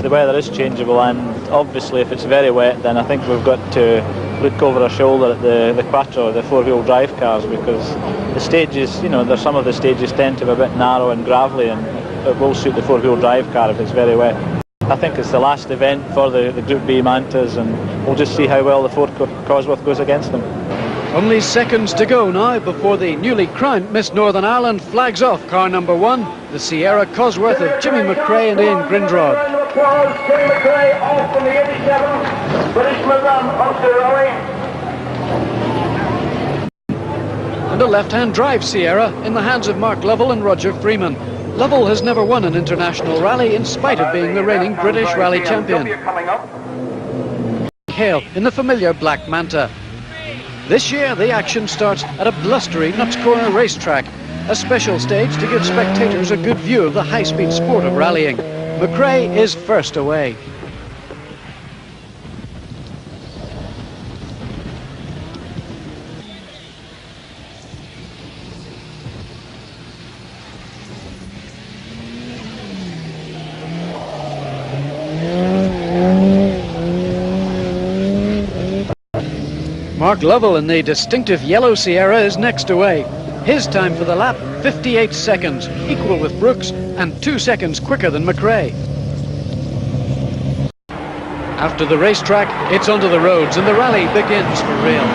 the weather is changeable, and obviously if it's very wet, then I think we've got to look over our shoulder at the quattro, the four-wheel drive cars, because the stages, you know, there's some of the stages tend to be a bit narrow and gravelly, and it will suit the four-wheel drive car if it's very wet. I think it's the last event for the Group B Mantas, and we'll just see how well the Ford Cosworth goes against them. Only seconds to go now before the newly crowned Miss Northern Ireland flags off car number 1, the Sierra Cosworth of Jimmy McRae and Ian Grindrod. Jimmy McRae off from the 87, British Midland, Ulster Rally. And a left-hand drive Sierra in the hands of Mark Lovell and Roger Freeman. Lovell has never won an international rally in spite of being the reigning British rally champion. Hale in the familiar Black Manta. This year the action starts at a blustery Nuts Corner racetrack, a special stage to give spectators a good view of the high-speed sport of rallying. McRae is first away. Mark Lovell in the distinctive yellow Sierra is next away. His time for the lap, 58 seconds, equal with Brooks and 2 seconds quicker than McRae. After the racetrack, it's onto the roads and the rally begins for real.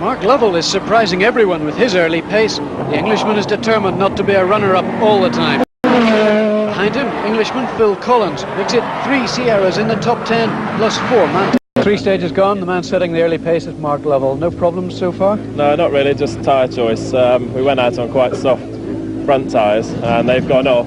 Mark Lovell is surprising everyone with his early pace. The Englishman is determined not to be a runner-up all the time. Behind him, Englishman Phil Collins makes it 3 Sierras in the top 10 plus 4 Mantas. 3 stages gone, the man setting the early pace is Mark Lovell. No problems so far? No, not really, just tyre choice. We went out on quite soft front tyres and they've gone off,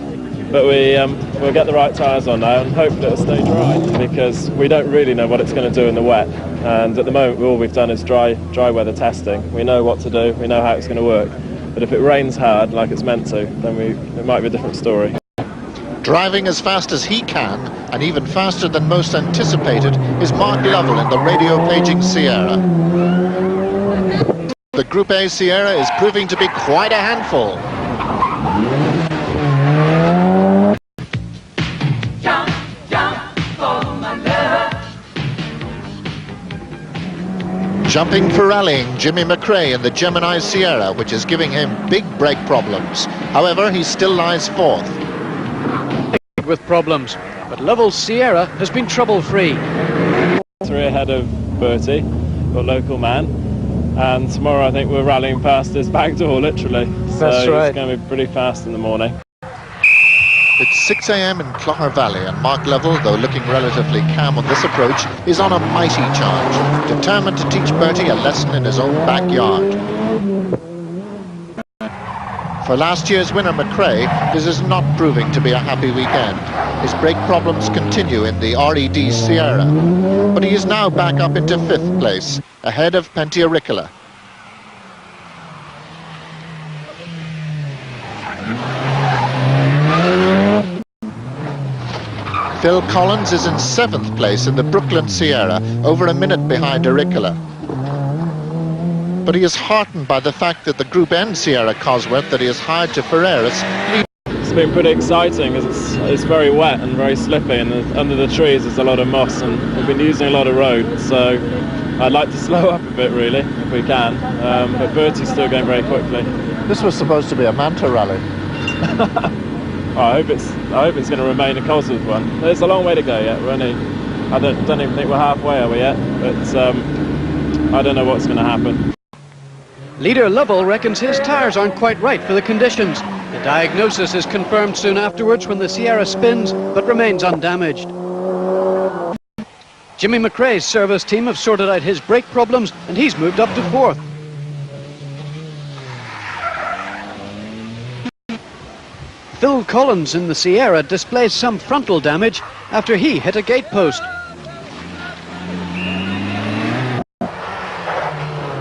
but we'll get the right tyres on now and hope that it'll stay dry, because we don't really know what it's going to do in the wet, and at the moment all we've done is dry weather testing. We know what to do, we know how it's going to work, but if it rains hard like it's meant to, then it might be a different story. Driving as fast as he can, and even faster than most anticipated, is Mark Lovell in the radio-paging Sierra. The Group A Sierra is proving to be quite a handful. Jump, jump for my lover. Jumping for rallying, Jimmy McRae in the Gemini Sierra, which is giving him big brake problems. However, he still lies 4th. With problems, but Lovell's Sierra has been trouble-free. 3 ahead of Bertie, the local man, and tomorrow I think we're rallying past his back door, literally. That's right. It's going to be pretty fast in the morning. It's 6 a.m. in Clogher Valley, and Mark Lovell, though looking relatively calm on this approach, is on a mighty charge, determined to teach Bertie a lesson in his own backyard. For last year's winner McRae, this is not proving to be a happy weekend. His brake problems continue in the RED Sierra, but he is now back up into 5th place, ahead of Pentiaricola. Phil Collins is in 7th place in the Brooklyn Sierra, over a minute behind Auricola. But he is heartened by the fact that the Group N Sierra Cosworth that he has hired to Ferreras. It's been pretty exciting because it's very wet and very slippy, and under the trees there's a lot of moss, and we've been using a lot of road, so I'd like to slow up a bit really, if we can, but Bertie's still going very quickly. This was supposed to be a Manta rally. I hope it's going to remain a Cosworth one. There's a long way to go yet. I don't even think we're halfway, are we yet? But I don't know what's going to happen. Leader Lovell reckons his tyres aren't quite right for the conditions. The diagnosis is confirmed soon afterwards when the Sierra spins, but remains undamaged. Jimmy McRae's service team have sorted out his brake problems, and he's moved up to 4th. Phil Collins in the Sierra displays some frontal damage after he hit a gate post.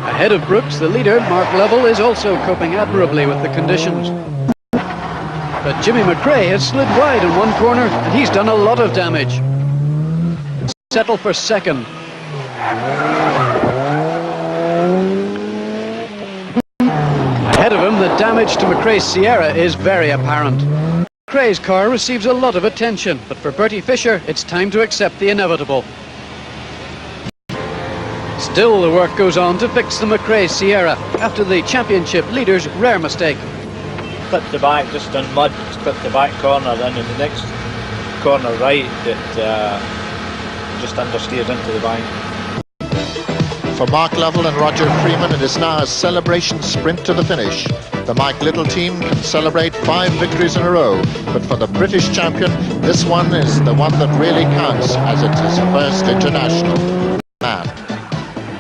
Ahead of Brooks, the leader, Mark Lovell, is also coping admirably with the conditions. But Jimmy McRae has slid wide in one corner, and he's done a lot of damage. Settle for 2nd. Ahead of him, the damage to McRae's Sierra is very apparent. McRae's car receives a lot of attention, but for Bertie Fisher, it's time to accept the inevitable. Still, the work goes on to fix the McRae Sierra after the championship leader's rare mistake. Clipped the back just on mud, just clipped the back corner, then in the next corner right, it just understeers into the bank. For Mark Lovell and Roger Freeman, it is now a celebration sprint to the finish. The Mike Little team can celebrate 5 victories in a row, but for the British champion, this one is the one that really counts, as it's his first international. Man.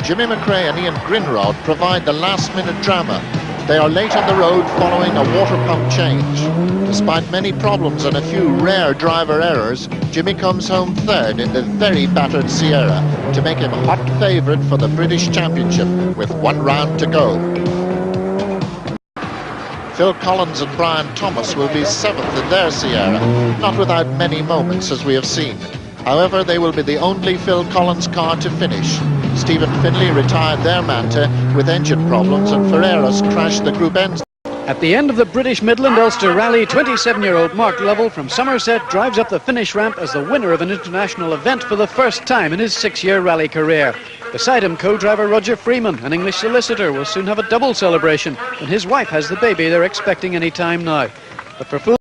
Jimmy McRae and Ian Grinrod provide the last-minute drama. They are late on the road following a water pump change. Despite many problems and a few rare driver errors, Jimmy comes home third in the very battered Sierra to make him hot favourite for the British Championship with 1 round to go. Phil Collins and Brian Thomas will be 7th in their Sierra, not without many moments as we have seen. However, they will be the only Phil Collins car to finish. Stephen Finlay retired their Manta with engine problems, and Ferreras crashed the Group N. At the end of the British Midland Ulster Rally, 27-year-old Mark Lovell from Somerset drives up the finish ramp as the winner of an international event for the first time in his 6-year rally career. Beside him, co-driver Roger Freeman, an English solicitor, will soon have a double celebration when his wife has the baby they're expecting any time now. But for